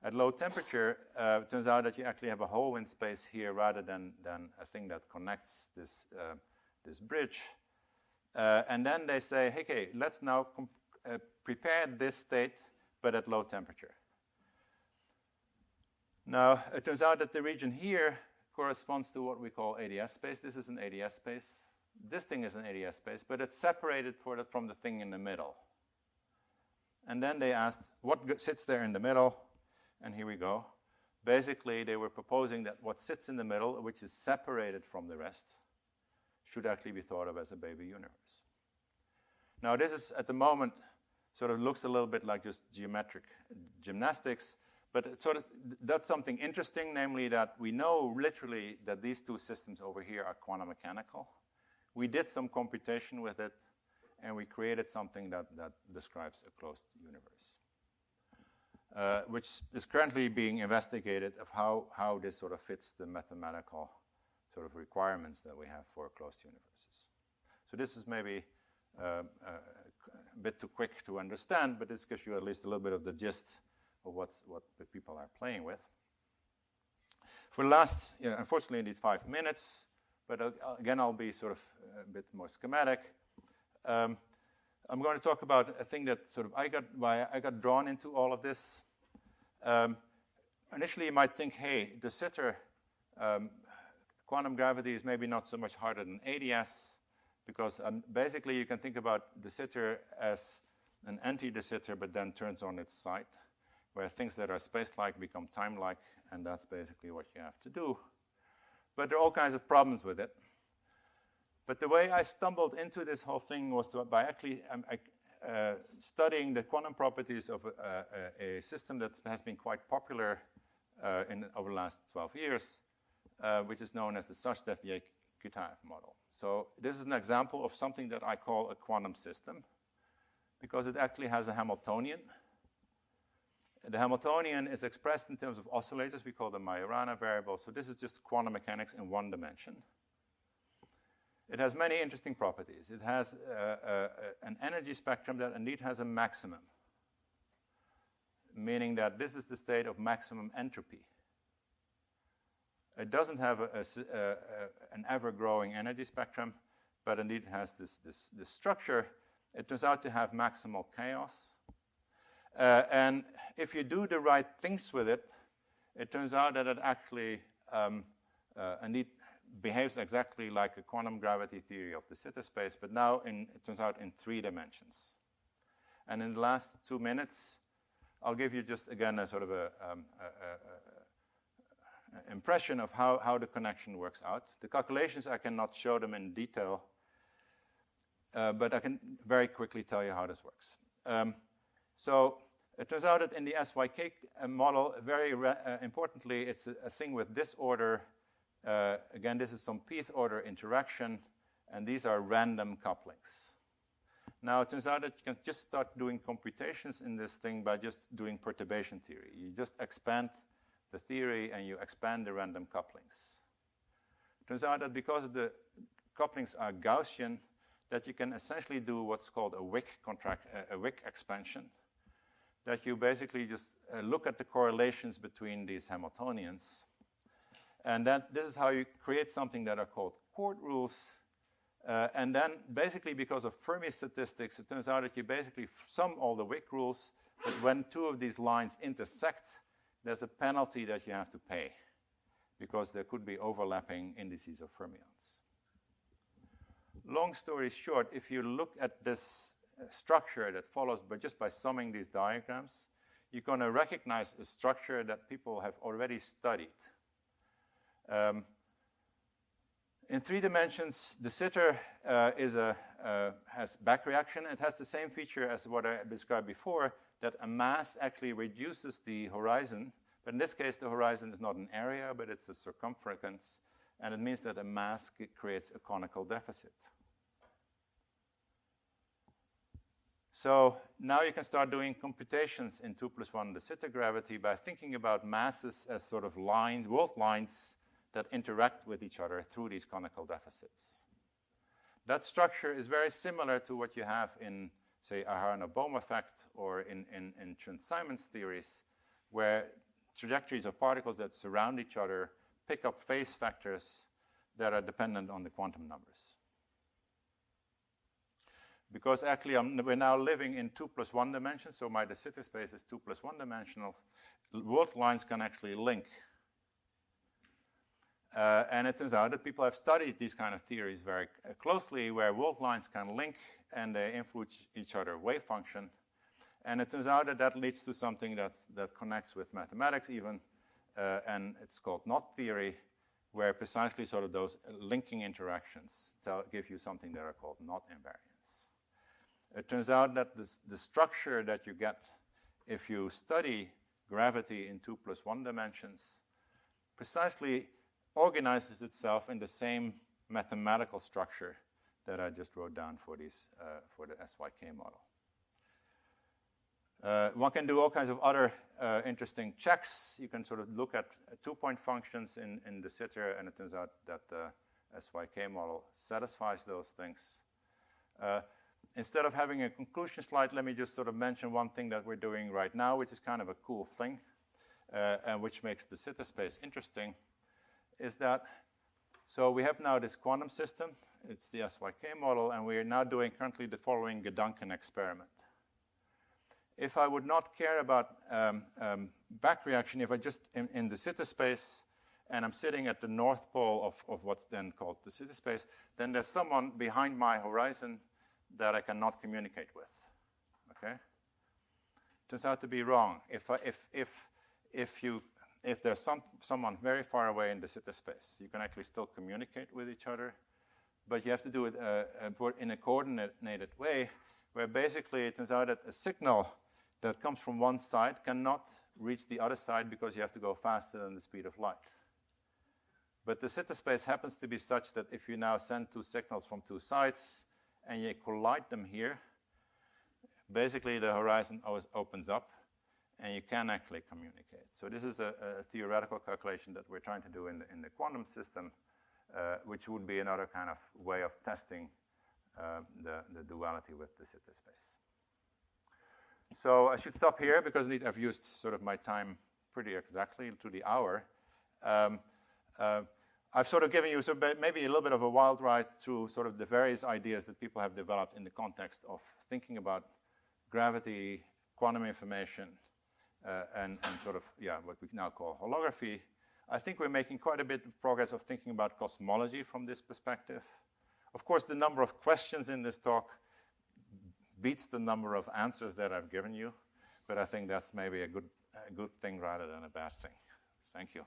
At low temperature, it turns out that you actually have a hole in space here rather than a thing that connects this bridge. And then they say, hey, okay, let's now prepare this state, but at low temperature. Now, it turns out that the region here corresponds to what we call ADS space. This is an ADS space. This thing is an ADS space, but it's separated from the thing in the middle. And then they asked, what sits there in the middle? And here we go. Basically, they were proposing that what sits in the middle, which is separated from the rest, should actually be thought of as a baby universe. Now, this is, at the moment, sort of looks a little bit like just geometric gymnastics, but it sort of does something interesting, namely that we know literally that these two systems over here are quantum mechanical. We did some computation with it, and we created something that describes a closed universe, which is currently being investigated of how this sort of fits the mathematical sort of requirements that we have for closed universes. So this is maybe a bit too quick to understand, but this gives you at least a little bit of the gist of what the people are playing with. For the last, unfortunately, indeed 5 minutes, but again, I'll be sort of a bit more schematic. I'm going to talk about a thing that sort of I got drawn into all of this. Initially, you might think, hey, de Sitter, quantum gravity is maybe not so much harder than ADS, because basically you can think about de Sitter as an anti-de Sitter, but then turns on its side, where things that are space-like become time-like, and that's basically what you have to do. But there are all kinds of problems with it. But the way I stumbled into this whole thing was by actually studying the quantum properties of a system that has been quite popular over the last 12 years, which is known as the Sachdev-Kutaev model. So this is an example of something that I call a quantum system, because it actually has a Hamiltonian. The Hamiltonian is expressed in terms of oscillators. We call them Majorana variables. So this is just quantum mechanics in one dimension. It has many interesting properties. It has an energy spectrum that indeed has a maximum, meaning that this is the state of maximum entropy. It doesn't have an ever-growing energy spectrum, but indeed has this structure. It turns out to have maximal chaos. And if you do the right things with it, it turns out that it actually indeed behaves exactly like a quantum gravity theory of de Sitter space, but now it turns out in 3 dimensions. And in the last 2 minutes, I'll give you just again a sort of impression of how the connection works out. The calculations, I cannot show them in detail, but I can very quickly tell you how this works. So it turns out that in the SYK model, very importantly, it's a thing with this order. Again, this is some pth order interaction, and these are random couplings. Now, it turns out that you can just start doing computations in this thing by just doing perturbation theory. You just expand the theory and you expand the random couplings. It turns out that because the couplings are Gaussian, that you can essentially do what's called a Wick expansion, that you basically just look at the correlations between these Hamiltonians. And this is how you create something that are called chord rules. And then basically because of Fermi statistics, it turns out that you basically sum all the Wick rules, but when two of these lines intersect, there's a penalty that you have to pay because there could be overlapping indices of fermions. Long story short, if you look at this structure that follows just by summing these diagrams, you're going to recognize a structure that people have already studied. In 3 dimensions, the sitter has back reaction. It has the same feature as what I described before, that a mass actually reduces the horizon. But in this case, the horizon is not an area, but it's a circumference. And it means that a mass creates a conical deficit. So now you can start doing computations in 2+1 de Sitter gravity by thinking about masses as sort of lines, world lines, that interact with each other through these conical deficits. That structure is very similar to what you have in, say, Aharonov-Bohm effect or in Chern-Simons theories, where trajectories of particles that surround each other pick up phase factors that are dependent on the quantum numbers. Because actually we're now living in 2+1 dimensions, so my de Sitter space is 2+1 dimensional, world lines can actually link. And it turns out that people have studied these kind of theories very closely, where world lines can link and they influence each other wave function. And it turns out that that leads to something that connects with mathematics even, and it's called knot theory, where precisely sort of those linking interactions give you something that are called knot invariants. It turns out that the structure that you get if you study gravity in 2+1 dimensions precisely organizes itself in the same mathematical structure that I just wrote down for the SYK model. One can do all kinds of other interesting checks. You can sort of look at 2-point functions in de Sitter, and it turns out that the SYK model satisfies those things. Instead of having a conclusion slide, let me just sort of mention one thing that we're doing right now, which is kind of a cool thing, and which makes the de Sitter space interesting, is that, so we have now this quantum system, it's the SYK model, and we are now doing currently the following Gedanken experiment. If I would not care about back reaction, if I just in the de Sitter space, and I'm sitting at the north pole of what's then called the de Sitter space, then there's someone behind my horizon that I cannot communicate with. Okay? Turns out to be wrong. If there's someone very far away in the de Sitter space, you can actually still communicate with each other, but you have to do it in a coordinated way, where basically it turns out that a signal that comes from one side cannot reach the other side because you have to go faster than the speed of light. But the de Sitter space happens to be such that if you now send 2 signals from 2 sides and you collide them here, basically the horizon always opens up and you can actually communicate. So this is a theoretical calculation that we're trying to do in the quantum system, which would be another kind of way of testing the duality with the de Sitter space. So I should stop here because I've used sort of my time pretty exactly to the hour. I've sort of given you maybe a little bit of a wild ride through sort of the various ideas that people have developed in the context of thinking about gravity, quantum information, and sort of, what we now call holography. I think we're making quite a bit of progress of thinking about cosmology from this perspective. Of course, the number of questions in this talk beats the number of answers that I've given you, but I think that's maybe a good thing rather than a bad thing. Thank you.